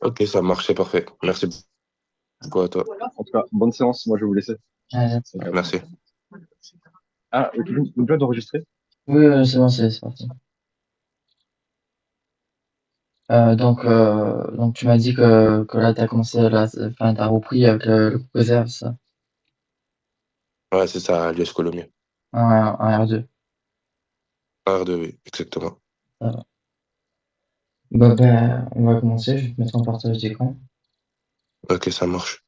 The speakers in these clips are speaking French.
Ok, ça marche, c'est parfait. Merci beaucoup à toi. En tout cas, bonne séance. Moi, je vais vous laisser. Ouais, merci. Ah, vous devez d'enregistrer? Oui, c'est bon, c'est parti. Donc tu m'as dit que là, tu as commencé, là, enfin, tu as repris avec le groupe réserve, ça, Ouais, c'est ça, à l'US Colomiers. un R2. R2, oui, exactement. Ça va. Bah, ben, on va commencer, je vais te mettre en partage d'écran. Ok, ça marche.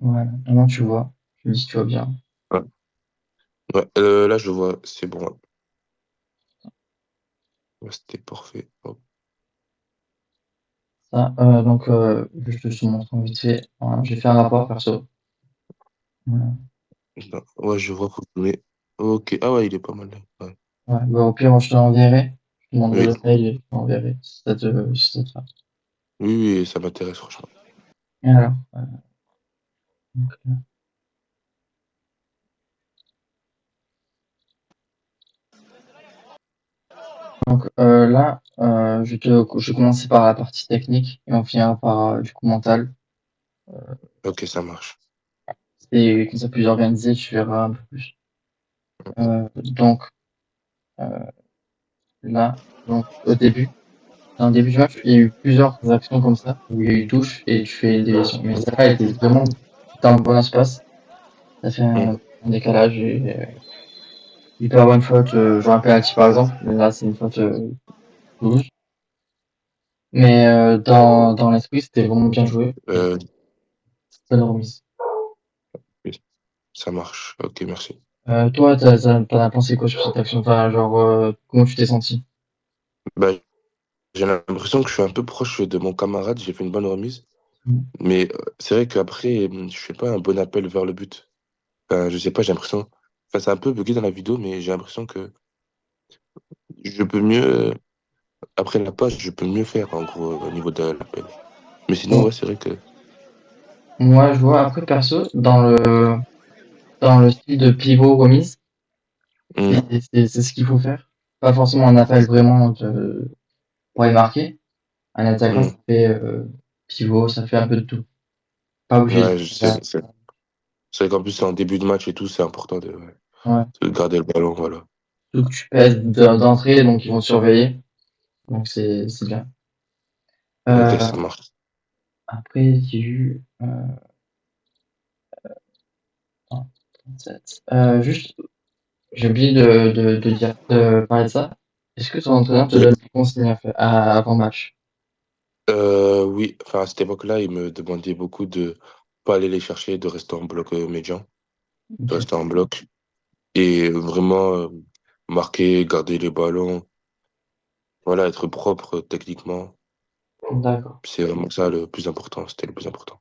Ouais, maintenant tu vois. Je me dis si tu vois bien. Ouais, ouais, là, je vois, c'est bon. Ouais. Ouais, c'était parfait. Hop. Ça, je te montre vite fait. Voilà, j'ai fait un rapport perso. Voilà. Non, ouais, je vois mais ok, ah ouais, il est pas mal là. Ouais. Ouais, bah, au pire, je te l'enverrai. Je te demanderai Oui, le mail et je te l'enverrai si ça te va. oui, oui, ça m'intéresse, franchement. Et alors, là, je vais commencer par la partie technique et on finira par du coup mental. Ok, ça marche. Et comme ça, plus organisé, tu verras un peu plus. Donc euh, là, donc dans le début du match, il y a eu plusieurs actions comme ça où il y a eu touche et tu fais une déviation. Mais celle-là elle était vraiment dans le bon espace. Ça fait Hmm. un décalage et il peut y avoir une faute, genre un penalty par exemple. Mais là, c'est une faute douce. Mais dans l'esprit, c'était vraiment bien joué et Euh, bonne remise. oui, ça marche. Ok, merci. Toi, t'en as pensé quoi sur cette action? Enfin, genre, comment tu t'es senti? Bah, j'ai l'impression que je suis un peu proche de mon camarade, j'ai fait une bonne remise. Mm. Mais c'est vrai qu'après, je fais pas un bon appel vers le but. Enfin, je sais pas, j'ai l'impression. Enfin, c'est un peu bugué dans la vidéo, mais j'ai l'impression que je peux mieux. Après la passe, je peux mieux faire, en gros, au niveau de l'appel. Mais sinon, Bon, ouais, c'est vrai que. moi, je vois après perso dans le style de pivot remise, Hmm, c'est ce qu'il faut faire. Pas forcément un appel vraiment pour aller marquer. Un attaquant, ça hmm. fait pivot, ça fait un peu de tout. Pas obligé de Ouais, je sais. C'est vrai qu'en plus, c'est en début de match et tout, c'est important ouais. de garder le ballon, voilà. Surtout que tu pèses d'entrée, donc ils vont te surveiller. Donc c'est bien. Ok, Euh, ça marche. après, j'ai eu attends, 37. Juste, j'ai oublié de parler de ça. Est-ce que ton entraîneur te Oui, donne des consignes avant match? oui, enfin, à cette époque-là, il me demandait beaucoup de pas aller les chercher, de rester en bloc médian, de Ok, rester en bloc et vraiment marquer, garder les ballons, voilà, être propre techniquement. d'accord. C'est vraiment ça le plus important, c'était le plus important.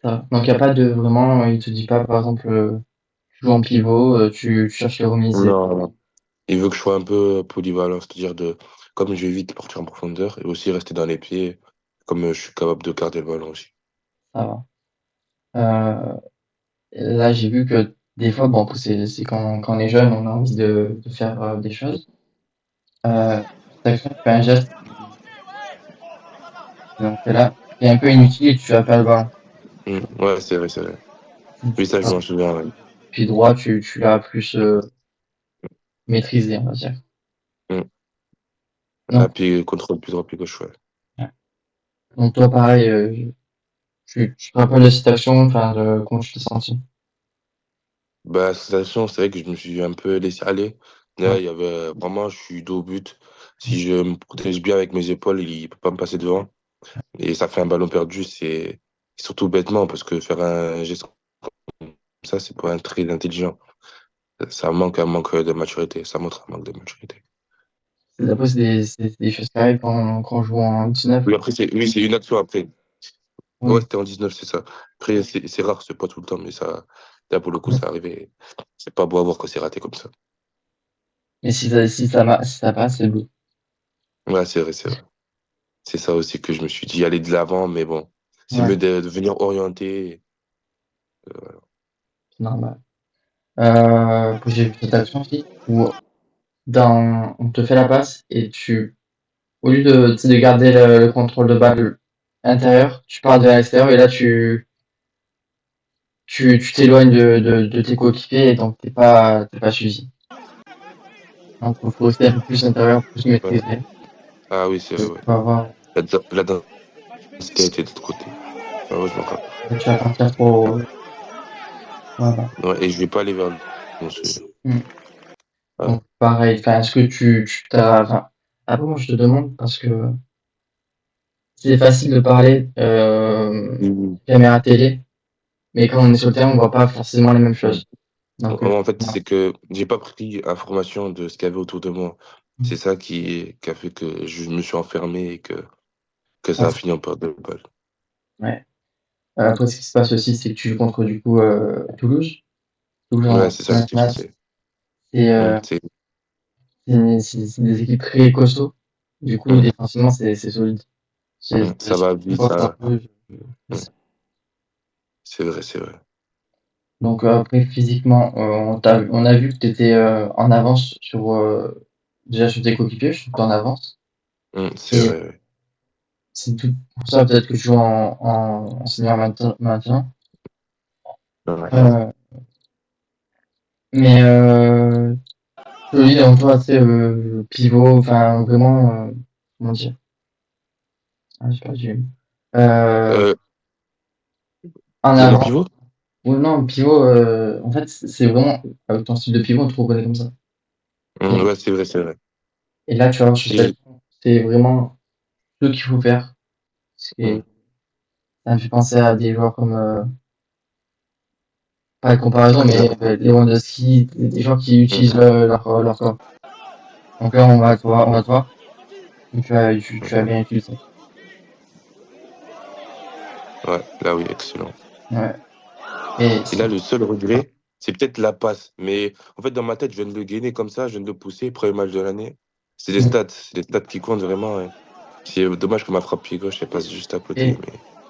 Ça va. Donc il n'y a pas de vraiment, il te dit pas par exemple, tu joues en pivot, tu cherches les remises. Non. Il veut que je sois un peu polyvalent, c'est-à-dire comme je vais vite partir en profondeur et aussi rester dans les pieds, comme je suis capable de garder le ballon aussi. Ça va. Euh, Là, j'ai vu que des fois, bon, après, c'est quand on est jeune, on a envie de faire des choses. Cette action, tu fais un geste donc là, qui est un peu inutile et tu vas faire le ballon. Ouais, c'est vrai, c'est vrai. Oui, ça, je m'en souviens, ouais. Pied droit, tu l'as plus maîtrisé, on va dire. Mm. Donc, Ah, puis contrôle plus droit, plus gauche, ouais. ouais. Donc toi, pareil, tu te rappelles de cette action, enfin, de comment tu t'es senti? Bah, la sensation, c'est vrai que je me suis un peu laissé aller. Ouais. Là, il y avait vraiment, je suis dos au but. Si je me protège bien avec mes épaules, il peut pas me passer devant. Et ça fait un ballon perdu, c'est surtout bêtement, parce que faire un geste comme ça, c'est pas un très intelligent. Ça manque un manque de maturité. Ça montre un manque de maturité. Après, c'est des choses qui arrivent quand on joue en 19. Oui, après, oui, c'est une action après. Ouais, Oui. c'était en 19, c'est ça. Après, c'est rare, c'est pas tout le temps, mais ça, là, pour le coup, ça arrivait. C'est pas beau à voir quand c'est raté comme ça. Mais si ça passe, c'est beau. Ouais, c'est vrai, c'est vrai. C'est ça aussi que je me suis dit, aller de l'avant, mais bon, c'est Ouais, mieux de venir orienter. c'est normal. J'ai vu cette action aussi, où on te fait la passe et au lieu de, tu sais, de garder le contrôle de balle à l'intérieur, tu pars de l'extérieur et là tu t'éloignes de tes coéquipiers et donc t'es pas suivi. Donc il faut rester un peu plus à l'intérieur, plus Ouais. maîtriser. Ah oui, c'est vrai, ouais. Tu vas voir, La densité était de l'autre côté. Ah ouais, je m'en rappelle. tu vas partir trop. Voilà. Ouais, et je vais pas aller vers le bon, celui-là. Mm. Ouais. Donc pareil, enfin, est-ce que tu t'as. Enfin, après moi je te demande parce que c'est facile de parler Mhm. caméra télé, mais quand on est sur le terrain, on voit pas forcément les mêmes Mhm. choses. Donc En fait, voilà. c'est que j'ai pas pris information de ce qu'il y avait autour de moi. C'est ça qui a fait que je me suis enfermé et que Ah, ça a fini en perte de balle. ouais. Après, ce qui se passe aussi, c'est que tu joues contre du coup Toulouse. Toulouse Ouais, en c'est ça, je national, sais. et C'est, c'est des équipes très costauds. Du coup, mhm. défensivement, c'est solide. Ça va vite, Supporte un ça. peu, je Mhm. sais. C'est vrai, c'est vrai. Donc après, physiquement, on a vu que tu étais en avance déjà sur tes coéquipiers, je suis en avance. C'est Et vrai, ouais. c'est tout pour ça peut-être que je joue en senior maintenant. Ouais. Euh, mais solide en toi, tu sais, pivot, enfin vraiment, comment dire? Ah, j'ai perdu. Euh, Euh, en vraiment avant. pivot? Ou non, pivot, en fait, c'est vraiment, avec ton style de pivot, on te reconnaît comme ça. Et, Ouais, c'est vrai, c'est vrai. et là, tu vois, sur cette, J'ai- c'est vraiment ce qu'il faut faire. mhm. C'est, ça me fait penser à des joueurs comme, pas de comparaison, mais Lewandowski, des gens qui utilisent Mhm. leur corps. Donc là, on va te voir, et tu as bien utilisé. Ouais, là, oui, excellent. Ouais. Et Et là, le seul regret, c'est peut-être la passe. Mais en fait, dans ma tête, je viens de le gainer comme ça, je viens de le pousser, premier match de l'année. C'est des stats qui comptent vraiment, ouais. C'est dommage que ma frappe pied gauche, elle passe juste à côté, et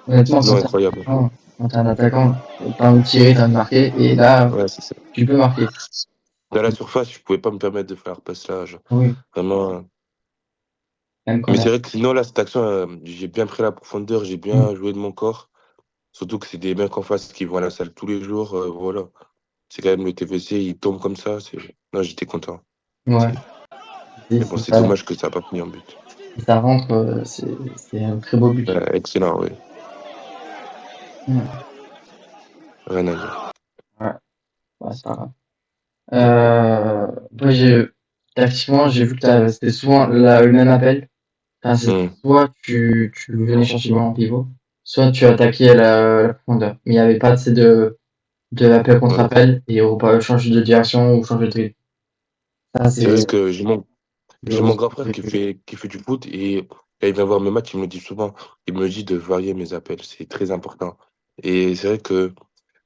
mais honnêtement, sinon, incroyable. quand t'es un attaquant, t'as envie de tirer, t'as envie de marquer, et là, Ouais, c'est ça. tu peux marquer. Dans la surface, je pouvais pas me permettre de faire la passe là, genre, Oui, vraiment. même Mais connaître. c'est vrai que sinon, là, cette action, j'ai bien pris la profondeur, j'ai bien joué de mon corps. Surtout que c'est des mecs en face qui vont à la salle tous les jours, voilà. C'est quand même le TFC, il tombe comme ça. Non, j'étais content. Ouais. C'est- Et Mais bon, c'est dommage que ça n'a pas fini en but. si ça rentre, c'est un très beau but. Excellent, oui. Mm. Rien à dire. Ouais, ouais, c'est pas grave. Après, tactiquement, j'ai vu que c'était souvent le même appel. Enfin, Hum, soit tu venais chercher le ballon en pivot, soit tu attaquais la profondeur. Mais il n'y avait pas assez de appel contre ouais. appel et on peut changer de direction ou changer de rythme. Ça, C'est vrai c'est que le j'ai mon ressenti grand frère que j'ai eu. qui fait du foot et quand il vient voir mes matchs, il me le dit souvent. Il me dit de varier mes appels. C'est très important. Et c'est vrai que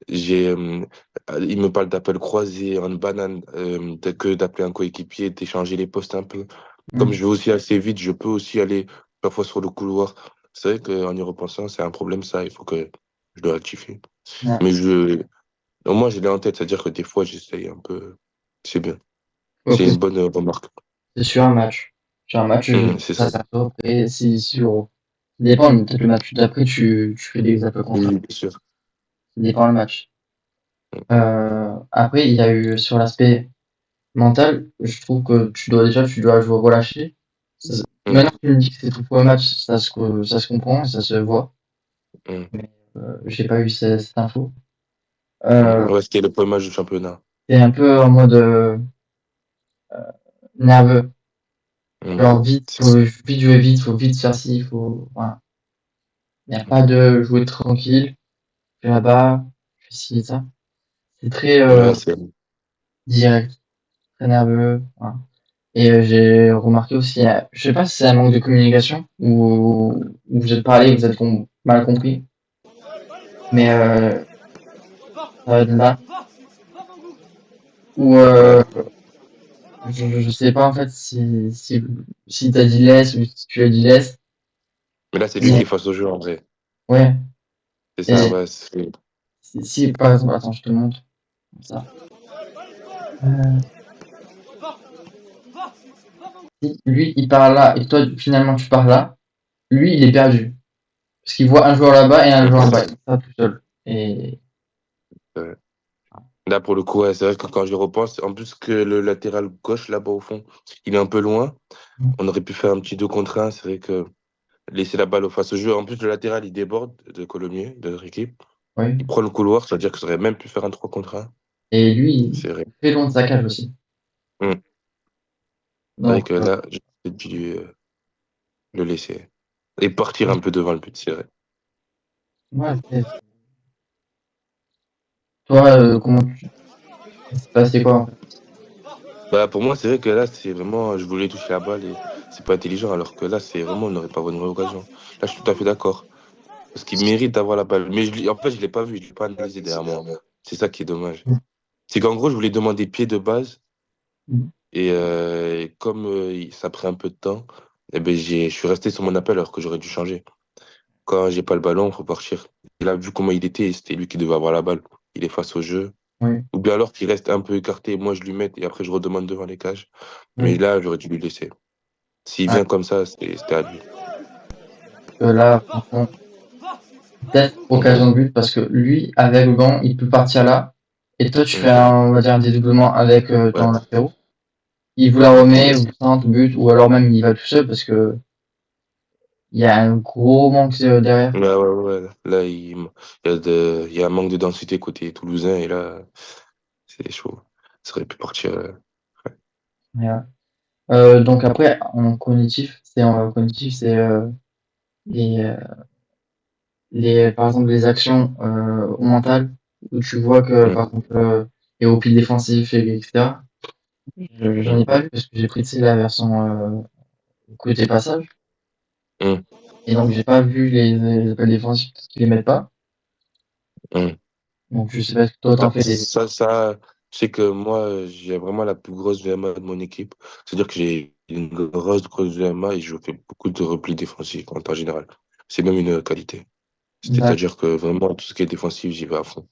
il me parle d'appels croisés, en banane, que d'appeler un coéquipier, d'échanger les postes un peu. Comme Mm. je vais aussi assez vite, je peux aussi aller parfois sur le couloir. C'est vrai qu'en y repensant, c'est un problème, ça. Il faut que je le rectifie. Ouais. Mais au moins, je l'ai en tête. C'est-à-dire que des fois, j'essaye un peu. C'est bien. C'est Après, une bonne remarque. c'est sur un match. Sur un match, je C'est ça ça. perso. Après, si ça dépend, mais peut-être le match d'après, tu fais des appels contre. Oui, bien sûr. Ça dépend le match. Après, il y a eu sur l'aspect mental, je trouve que tu dois jouer relâché. Hum, Maintenant que tu me dis que c'est tout pour un match, ça se comprend, ça se voit. hum, Mais j'ai pas eu cette info. Euh, Ouais, c'était le premier match du championnat. c'est un peu en mode nerveux. Hum, Genre vite, C'est faut ça. vite jouer vite, faut vite faire ci, faut. Voilà. Il n'y a pas de jouer tranquille, je vais là-bas, je fais ci et ça. C'est très Ouais, direct, très nerveux. Voilà. Et j'ai remarqué aussi, je sais pas si c'est un manque de communication ou vous êtes parlé, vous êtes mal compris, mais ça va être là où ouais. je sais pas en fait si t'as dit laisse ou si tu as dit laisse. Mais là, c'est lui qui est Mais face au jeu, en vrai. ouais, C'est ça, et ouais. si par exemple, attends, je te montre comme ça. Euh, Si lui, il part là et toi, finalement, tu pars là, lui, il est perdu. Parce qu'il voit un joueur là-bas et un joueur là-bas. Il sera tout seul. Et Euh, Là, pour le coup, ouais, c'est vrai que quand j'y repense, en plus que le latéral gauche, là-bas au fond, il est un peu loin. On aurait pu faire un petit 2 contre 1. C'est vrai que laisser la balle au face au jeu. En plus, le latéral, il déborde de Colomiers, de notre équipe. oui. Il prend le couloir, c'est-à-dire que ça aurait même pu faire un 3 contre 1. Et lui, il C'est vrai. est très loin de sa cage aussi. Hum. C'est vrai Donc, que là, j'ai peut-être dû le laisser. Et partir un peu devant le but, c'est vrai. ouais, toi, comment tu c'est passé quoi en fait? Bah, pour moi, c'est vrai que là, c'est vraiment, je voulais toucher la balle et c'est pas intelligent, alors que là, c'est vraiment, on n'aurait pas une vraie occasion. Là, je suis tout à fait d'accord. Parce qu'il mérite d'avoir la balle. Mais en fait, je l'ai pas vu, je l'ai pas analysé derrière moi. C'est ça qui est dommage. C'est qu'en gros, je voulais demander pied de base et comme ça a pris un peu de temps, eh ben, je suis resté sur mon appel alors que j'aurais dû changer. Quand j'ai pas le ballon, faut partir. Et là, vu comment il était, c'était lui qui devait avoir la balle. Il est face au jeu. Oui, Ou bien alors qu'il reste un peu écarté, moi je lui mette et après je redemande devant les cages. Mais oui. là, j'aurais dû lui laisser. S'il Ouais, vient comme ça, c'était à lui. là, franchement, peut-être Mhm. occasion de but parce que lui, avec le banc, il peut partir là. Et toi, tu fais Mhm. un, on va dire, un dédoublement avec Ouais. ton latéraux. Il vous la remet, Mhm. vous centre, but, ou alors même il va tout seul parce que il y a un gros manque derrière. Ouais, ouais, ouais. Là, il y a un manque de densité côté toulousain et là, c'est chaud. Ça aurait pu partir. Ouais. Ouais. Donc après, en cognitif, c'est les, euh, par exemple, les actions mentales où tu vois que, par Mhm. exemple, les replis défensifs, etc. J'en ai Mhm. pas vu parce que j'ai pris, tu sais, la version côté passage. Mhm. Et donc, j'ai pas vu les appels défensifs parce qu'ils les mettent pas. Mhm. Donc, je sais pas si toi, Bah, t'en fais des. je sais que moi, j'ai vraiment la plus grosse VMA de mon équipe. C'est-à-dire que j'ai une grosse VMA et je fais beaucoup de replis défensifs en temps général. C'est même une qualité. D'accord, C'est-à-dire que vraiment, tout ce qui est défensif, j'y vais à fond.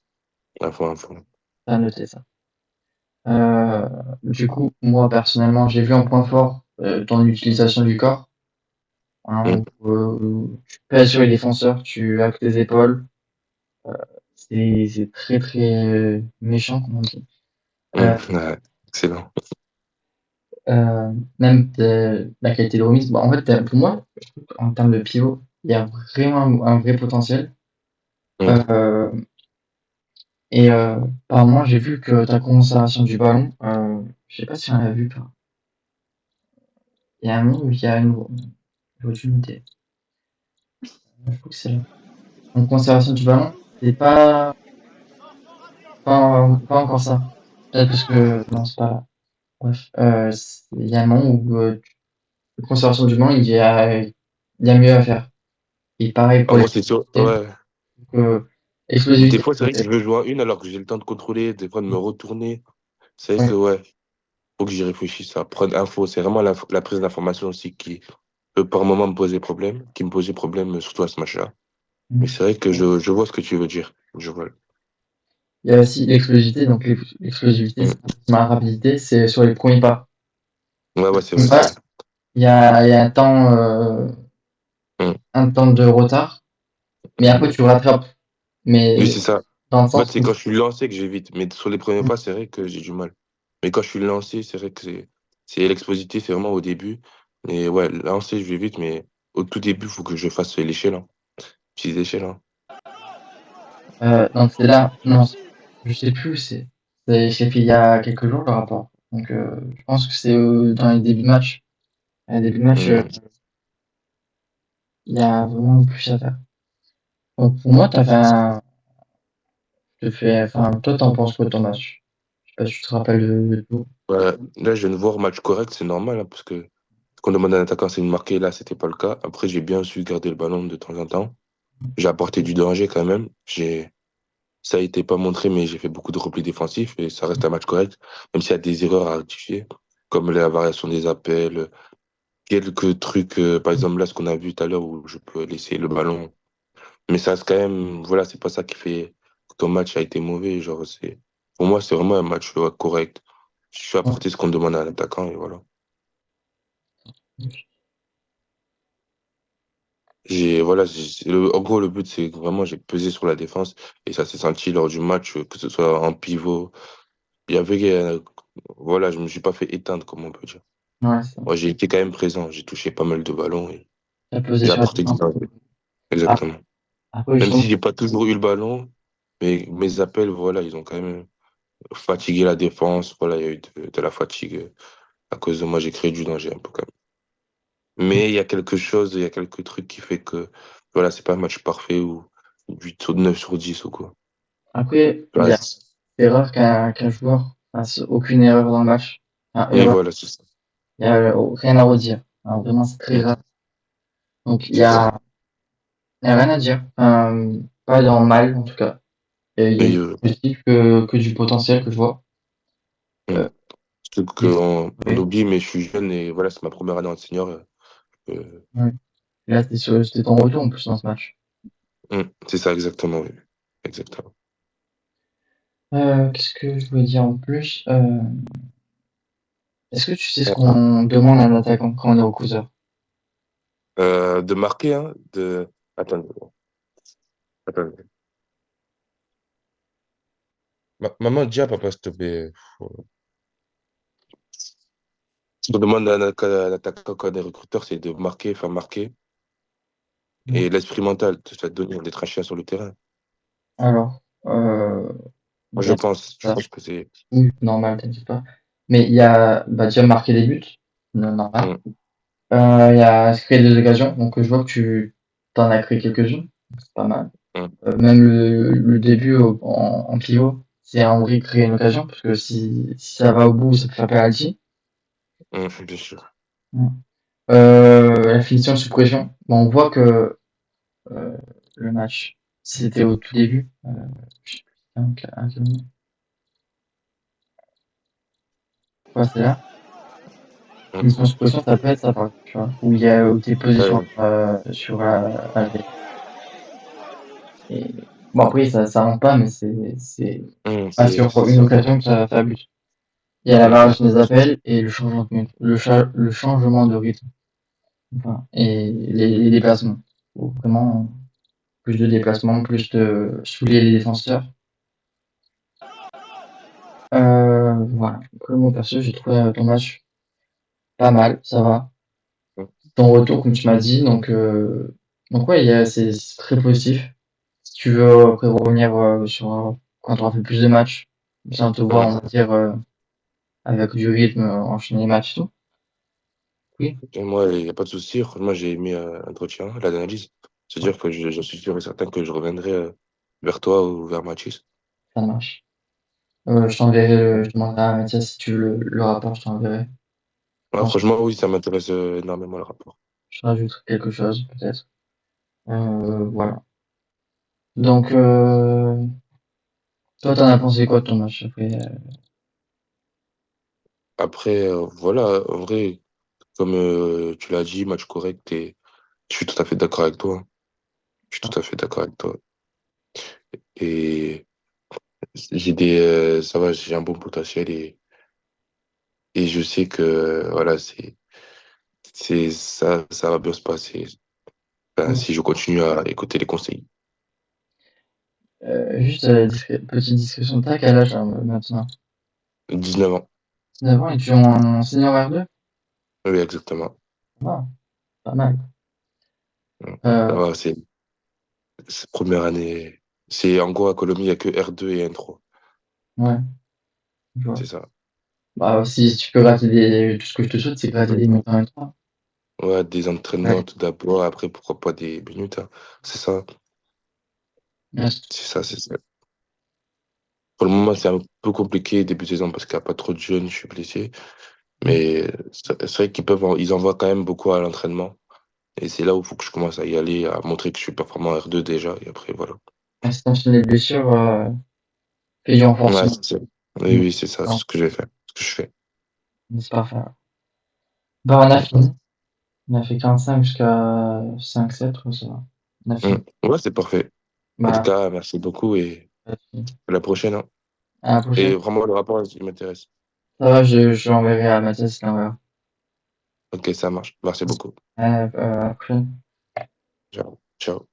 À fond, à fond. à noter ça. Euh, du coup, moi, personnellement, j'ai vu en point fort ton utilisation du corps. Hein, Mhm. où tu pèses sur les défenseurs, tu actes tes épaules. C'est très, très méchant, comme on dit. Mhm. Euh, Ouais. Excellent. même la qualité de remise. Bon, en fait, pour moi, je trouve qu'en termes de pivot, il y a vraiment un vrai potentiel. Mhm. Euh, et par moment, j'ai vu que ta conservation du ballon, je sais pas si on l'a vu. Il y a un moment où il y a une opportunité. Je crois que c'est là. En conservation du ballon, c'est pas encore ça. Peut-être parce que non, c'est pas là. Bref, il y a un moment où la conservation du ballon, il y a mieux à faire. Et pareil En pour gros, c'est sûr. l'explosivité. Ouais. Donc, Des explosivité, fois, c'est vrai que je veux jouer en une alors que j'ai le temps de contrôler, des fois de me retourner. C'est vrai que, ouais. ouais, faut que j'y réfléchisse à prendre info. C'est vraiment la prise d'information aussi qui peut par moment me poser problème, qui me posait problème, surtout à ce match-là. Mais c'est vrai que je vois ce que tu veux dire. Je vois. Il y a aussi l'explosivité. Donc, l'explosivité, Mm. c'est ma rapidité, c'est sur les premiers pas. Ouais, ouais, c'est Les vrai, premiers c'est pas, vrai. il y a Mm. un temps de retard, mais après, tu rattrapes. Oui, Mais c'est ça. dans le En fait, sens c'est où, quand je suis lancé que j'évite. Mais sur les premiers pas, c'est vrai que j'ai du mal. Mais quand je suis lancé, c'est vrai que c'est l'explosivité, c'est vraiment au début. Mais ouais, lancé, je vais vite, mais au tout début, il faut que je fasse l'échelle. Hein. Petite échelle. Hein. donc c'est là, non, je sais plus, j'ai fait il y a quelques jours le rapport. Donc, je pense que c'est dans les débuts de match. Les débuts de match, Mm. il y a vraiment plus à faire. Donc, pour moi, enfin, toi, t'en penses quoi de ton match? Je sais pas si tu te rappelles de tout. Ouais, là, je viens de voir match correct, c'est normal, hein, parce que ce qu'on demande à un attaquant, c'est de marquer. Là, c'était pas le cas. Après, j'ai bien su garder le ballon de temps en temps. J'ai apporté du danger quand même. Ça a été pas montré, mais j'ai fait beaucoup de replis défensifs et ça reste un match correct, même s'il y a des erreurs à rectifier, comme la variation des appels, quelques trucs, par exemple là, ce qu'on a vu tout à l'heure où je peux laisser le ballon. Mais ça reste quand même, voilà, c'est pas ça qui fait que ton match a été mauvais. Genre, pour moi, c'est vraiment un match correct. Je suis apporté ce qu'on demande à l'attaquant et voilà. Voilà, en gros, le but, c'est que vraiment, j'ai pesé sur la défense et ça s'est senti lors du match, que ce soit en pivot. Il y avait, voilà, je me suis pas fait éteindre, comme on peut dire. Ouais, ça. Moi, j'ai été quand même présent. J'ai touché pas mal de ballons et T'as posé j'ai sur la apporté du défense. danger. Ah, Exactement. après, Même si justement, j'ai pas toujours eu le ballon, mais mes appels, voilà, ils ont quand même fatigué la défense. Voilà, il y a eu de la fatigue. À cause de moi, j'ai créé du danger un peu quand même. Mais il y a quelque chose, il y a quelques trucs qui fait que, voilà, c'est pas un match parfait ou 8 ou 9 sur 10 ou quoi. après, il y Ouais, a erreur qu'un joueur fasse aucune erreur dans le match. Enfin, oui, erreur, voilà, c'est ça. il y a rien à redire. Hein, vraiment, c'est très Mm, rare. Donc, c'est ça. il y a rien à dire. Pas dans le mal, en tout cas. Et il y a Mais du positif que du potentiel que je vois. mm, Euh, c'est il faut- on oublie, mais je suis jeune et voilà, c'est ma première année en senior. ouais. Là, c'était ton retour en plus dans ce match. C'est ça, exactement, oui. Exactement. Qu'est-ce que je voulais dire en plus? Est-ce que tu sais ce qu'on demande à un attaquant quand on est recruteur? De marquer, hein, de... Attendez, attendez. Maman, dis à papa, s'il te plaît. Ce qu'on demande à un attaquant quand on est recruteur, c'est de marquer, faire marquer. Et l'esprit mental, de te donner d'être un chien sur le terrain. Alors, Moi, bien, je ça, pense que c'est... oui, normal, t'inquiète pas. Mais il y a bah, déjà marqué des buts, normal. Hum, Il y a créé des occasions, donc je vois que tu t'en as créé quelques-unes, c'est pas mal. hum, Même le début en pivot, c'est en vrai créer une occasion, parce que si ça va au bout, ça peut faire penalty. bien sûr. Mm. La finition sous pression, bon, on voit que euh, le match, c'était au tout début. Je sais plus, c'était quel moment. Ouais, c'est là. Hum, Finition sous pression, ça peut être ça, par exemple, tu vois, où t'es posé ouais, sur la et bon, après, ça rentre pas, mais c'est pas sur c'est une ça. occasion que ça abuse. Il y a la Hum, variation des appels et le changement le changement de rythme. Enfin, et les déplacements. Faut vraiment plus de déplacements, plus de saouler les défenseurs. Voilà. Donc, moi, perso, j'ai trouvé ton match pas mal, ça va. hum, Ton retour, comme tu m'as dit, donc ouais, c'est très positif. Si tu veux après revenir sur quand on aura fait plus de matchs, bien te voir, hum. on va dire, avec du rythme, enchaîner les matchs et tout. Oui, Et moi, il n'y a pas de souci. Franchement, j'ai aimé l'entretien, l'analyse. C'est-à-dire que je suis sûr et certain que je reviendrai vers toi ou vers Mathis. ça marche. Je t'enverrai, je demanderai à Mathias si tu veux le rapport, je t'enverrai. Ouais, Ensuite, franchement, oui, ça m'intéresse énormément le rapport. je rajoute quelque chose, peut-être. Voilà. Donc, toi, t'en as pensé quoi de ton match après? Après, voilà, en vrai, comme tu l'as dit, match correct et je suis tout à fait d'accord avec toi. Je suis tout à fait d'accord avec toi. Et ça va, j'ai un bon potentiel et je sais que, voilà, ça va bien se passer. Enfin, si je continue à écouter les conseils. Juste, petite discussion, t'as quel âge maintenant? 19 ans. 19 ans et tu es en senior R2? Oui, exactement. Ah, pas mal. Ça Euh, va, c'est première année. C'est en gros à Colombie, il n'y a que R2 et N3. ouais, je vois. C'est ça. Bah, si tu peux gratter tout ce que je te souhaite, c'est gratter des minutes en M3. Ouais, des entraînements Ouais, tout d'abord, après pourquoi pas des minutes, hein. C'est ça, ouais, c'est ça. Pour le moment, c'est un peu compliqué début de saison parce qu'il n'y a pas trop de jeunes, je suis blessé. Mais c'est vrai ils envoient quand même beaucoup à l'entraînement. Et c'est là où il faut que je commence à y aller, à montrer que je suis performant en R2 déjà. Et après, voilà. si t'enchaînes les blessures, fais du Ouais, renforcement. c'est ça. Oui, oui, c'est ça, c'est Non, ce que je vais faire. Ce que je fais. c'est parfait. Bah, on a fini. On a fait 45 jusqu'à 5-7, ça va. On a fini. Ouais, c'est parfait. En tout Bah, cas, merci beaucoup et à la prochaine, hein. à la Et prochaine. vraiment, le rapport, il m'intéresse. Ça va, je l'enverrai à Mathias, il l'enverra. Ok, ça marche. Merci beaucoup. Après. Ciao. Ciao.